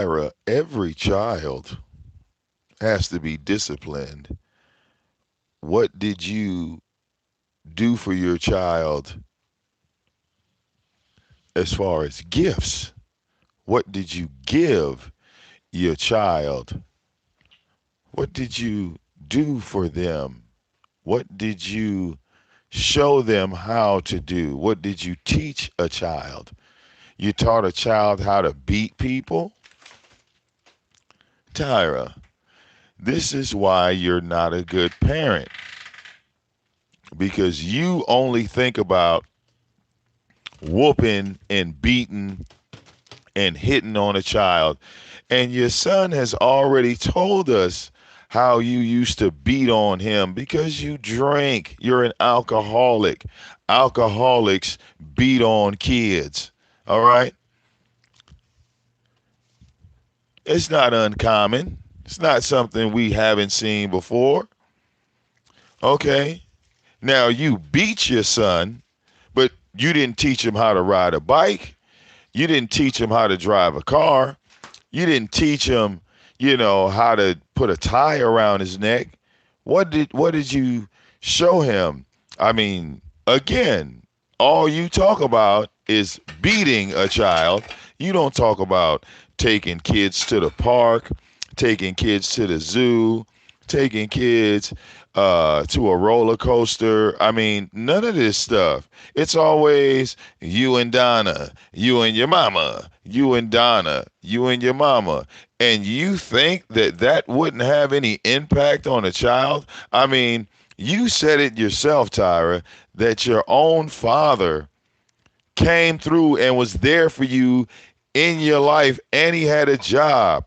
Every child has to be disciplined. What did you do for your child as far as gifts? What did you give your child? What did you do for them? What did you show them how to do? What did you teach a child? You taught a child how to beat people? Tyra, this is why you're not a good parent, because you only think about whooping and beating and hitting on a child. And your son has already told us how you used to beat on him because you drink. You're an alcoholic. Alcoholics beat on kids. All right? It's not uncommon. It's not something we haven't seen before. Okay? Now, you beat your son, but you didn't teach him how to ride a bike. You didn't teach him how to drive a car. You didn't teach him, how to put a tie around his neck. What did you show him? I mean, again, all you talk about is beating a child. You don't talk about taking kids to the park, taking kids to the zoo, taking kids to a roller coaster. I mean, none of this stuff. It's always you and Donna, you and your mama, you and Donna, you and your mama. And you think that that wouldn't have any impact on a child? I mean, you said it yourself, Tyra, that your own father came through and was there for you in your life, and he had a job,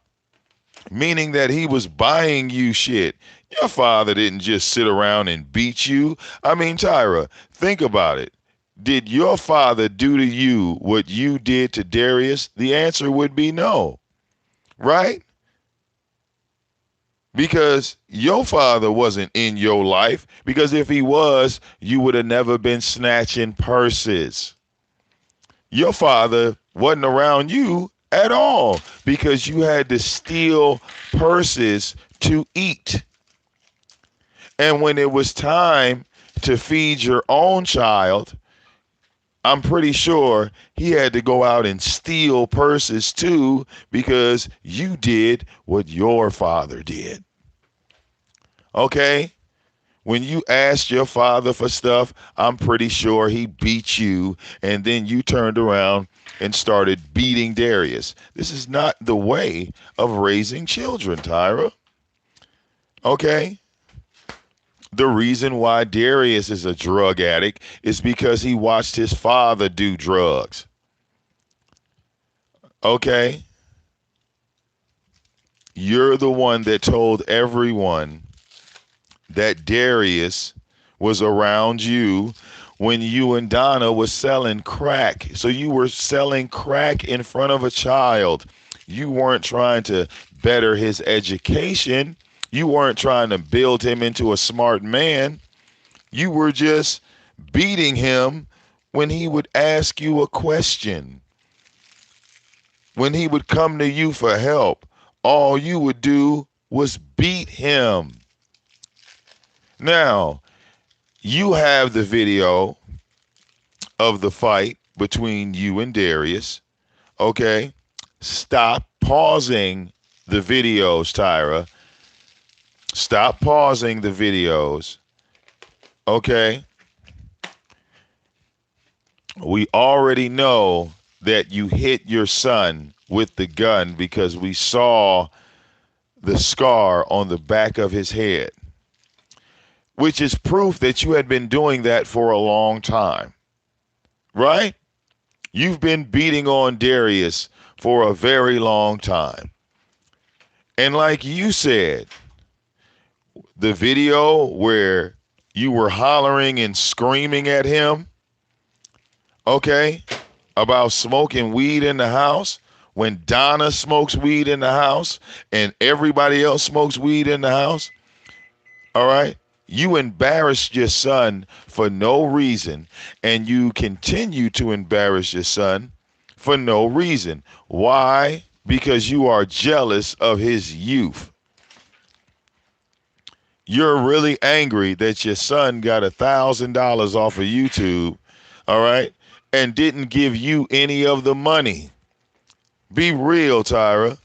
meaning that he was buying you shit. Your father didn't just sit around and beat you. I mean, Tyra, think about it. Did your father do to you what you did to Darius? The answer would be no, right? Because your father wasn't in your life. Because if he was, you would have never been snatching purses. Your father wasn't around you at all because you had to steal purses to eat. And when it was time to feed your own child, I'm pretty sure he had to go out and steal purses too because you did what your father did. Okay? When you asked your father for stuff, I'm pretty sure he beat you, and then you turned around and started beating Darius. This is not the way of raising children, Tyra. Okay? The reason why Darius is a drug addict is because he watched his father do drugs. Okay? You're the one that told everyone that Darius was around you when you and Donna was selling crack. So you were selling crack in front of a child. You weren't trying to better his education. You weren't trying to build him into a smart man. You were just beating him when he would ask you a question. When he would come to you for help, all you would do was beat him. Now, you have the video of the fight between you and Darius. Okay? Stop pausing the videos, Tyra. Stop pausing the videos. Okay? We already know that you hit your son with the gun because we saw the scar on the back of his head, which is proof that you had been doing that for a long time, right? You've been beating on Darius for a very long time. And like you said, the video where you were hollering and screaming at him, okay, about smoking weed in the house, when Donna smokes weed in the house and everybody else smokes weed in the house, all right? You embarrassed your son for no reason, and you continue to embarrass your son for no reason. Why? because you are jealous of his youth. You're really angry that your son got $1,000 off of YouTube, all right, and didn't give you any of the money. Be real, Tyra.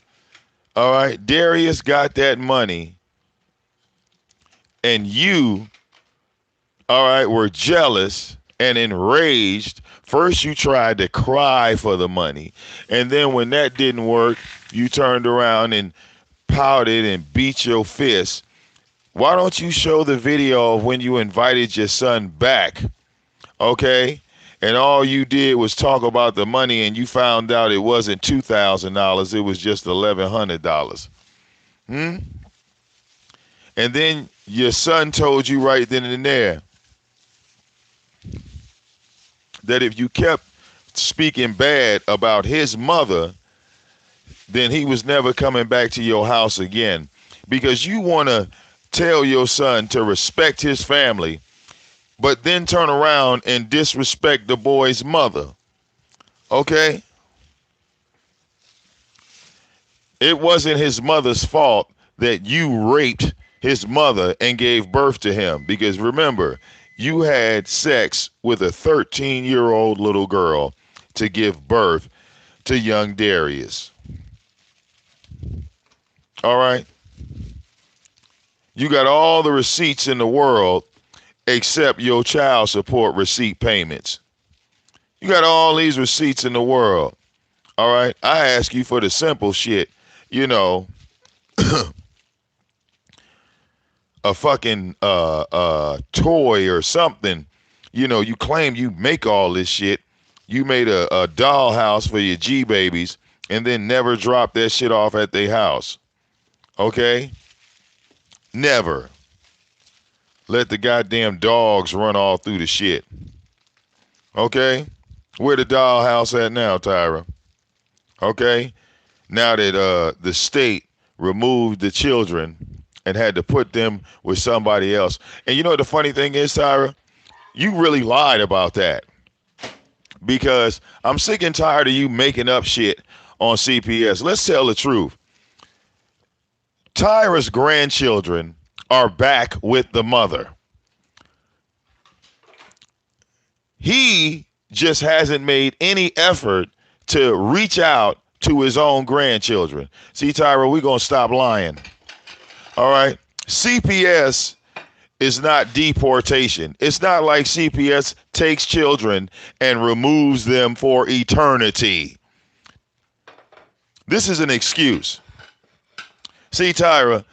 All right, Darius got that money, and you, all right, were jealous and enraged. First, you tried to cry for the money, and then when that didn't work, you turned around and pouted and beat your fist. Why don't you show the video of when you invited your son back, okay? And all you did was talk about the money, and you found out it wasn't $2,000, it was just $1,100. Hmm? And then your son told you right then and there that if you kept speaking bad about his mother, then he was never coming back to your house again. Because you want to tell your son to respect his family, but then turn around and disrespect the boy's mother. Okay? It wasn't his mother's fault that you raped his mother and gave birth to him. Because remember, you had sex with a 13-year-old little girl to give birth to young Darius. All right? You got all the receipts in the world except your child support receipt payments. You got all these receipts in the world. All right? I ask you for the simple shit. You know, a fucking toy or something. You know, you claim you make all this shit. You made a dollhouse for your G babies and then never dropped that shit off at their house. Okay? Never. Let the goddamn dogs run all through the shit. Okay? Where the dollhouse at now, Tyra? Okay? Now that the state removed the children and had to put them with somebody else. And you know what the funny thing is, Tyra? You really lied about that. Because I'm sick and tired of you making up shit on CPS. Let's tell the truth. Tyra's grandchildren are back with the mother. He just hasn't made any effort to reach out to his own grandchildren. See, Tyra, we're going to stop lying. All right? CPS is not deportation. It's not like CPS takes children and removes them for eternity. This is an excuse. See, Tyra,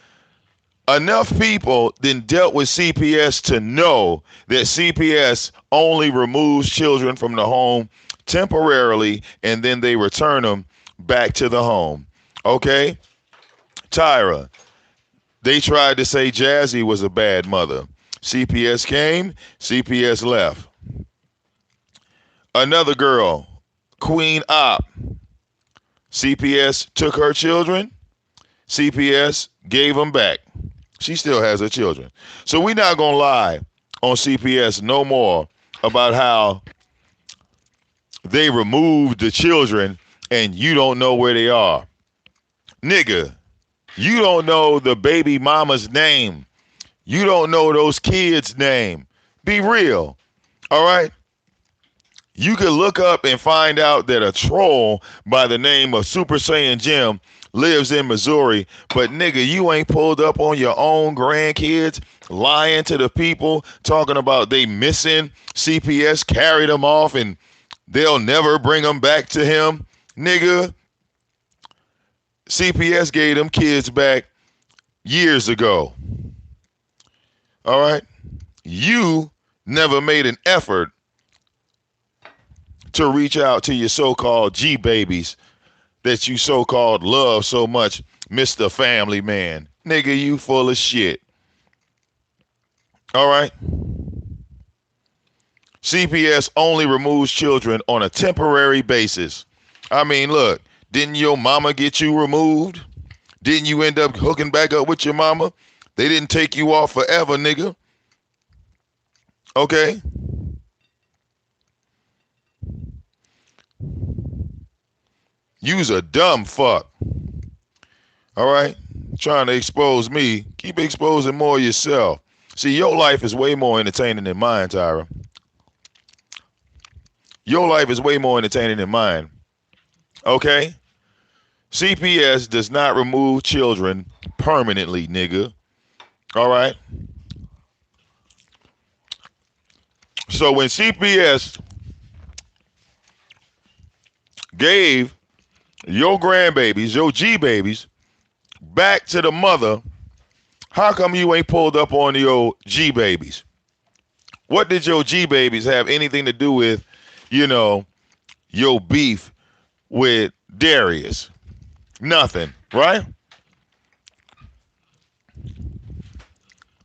enough people then dealt with CPS to know that CPS only removes children from the home temporarily and then they return them back to the home. Okay? Tyra, they tried to say Jazzy was a bad mother. CPS came, CPS left. Another girl, Queen Op. CPS took her children, CPS gave them back. She still has her children. So we're not going to lie on CPS no more about how they removed the children and you don't know where they are. Nigga, you don't know the baby mama's name. You don't know those kids' name. Be real. All right? You can look up and find out that a troll by the name of Super Saiyan Jim lives in Missouri, but nigga, you ain't pulled up on your own grandkids, lying to the people, talking about they missing, CPS carried them off and they'll never bring them back to him. Nigga, CPS gave them kids back years ago. All right? You never made an effort to reach out to your so-called G babies that you so-called love so much, Mr. Family Man. Nigga, you full of shit. All right? CPS only removes children on a temporary basis. I mean, look, didn't your mama get you removed? Didn't you end up hooking back up with your mama? They didn't take you off forever, nigga. Okay? You's a dumb fuck. All right? Trying to expose me. Keep exposing more yourself. See, your life is way more entertaining than mine, Tyra. Your life is way more entertaining than mine. Okay? CPS does not remove children permanently, nigga. All right? So when CPS gave your grandbabies, your G babies, back to the mother, how come you ain't pulled up on your G babies? What did your G babies have anything to do with, you know, your beef with Darius? Nothing, right?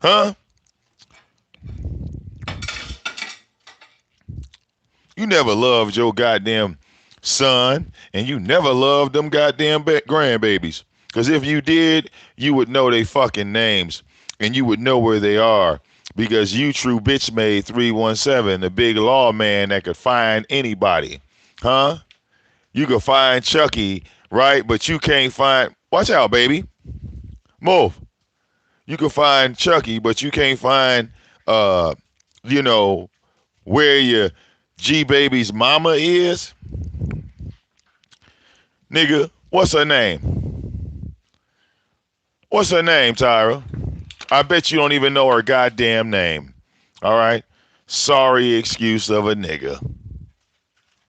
Huh? You never loved your goddamn son, and you never loved them goddamn grandbabies. Because if you did, you would know they fucking names, and you would know where they are. Because you true bitch made 317, the big lawman that could find anybody. Huh? You could find Chucky, right? But you can't find. Watch out, baby. Move. You could find Chucky, but you can't find, uh, you know, where your G baby's mama is. Nigga, what's her name? What's her name, Tyra? I bet you don't even know her goddamn name. All right? Sorry excuse of a nigga.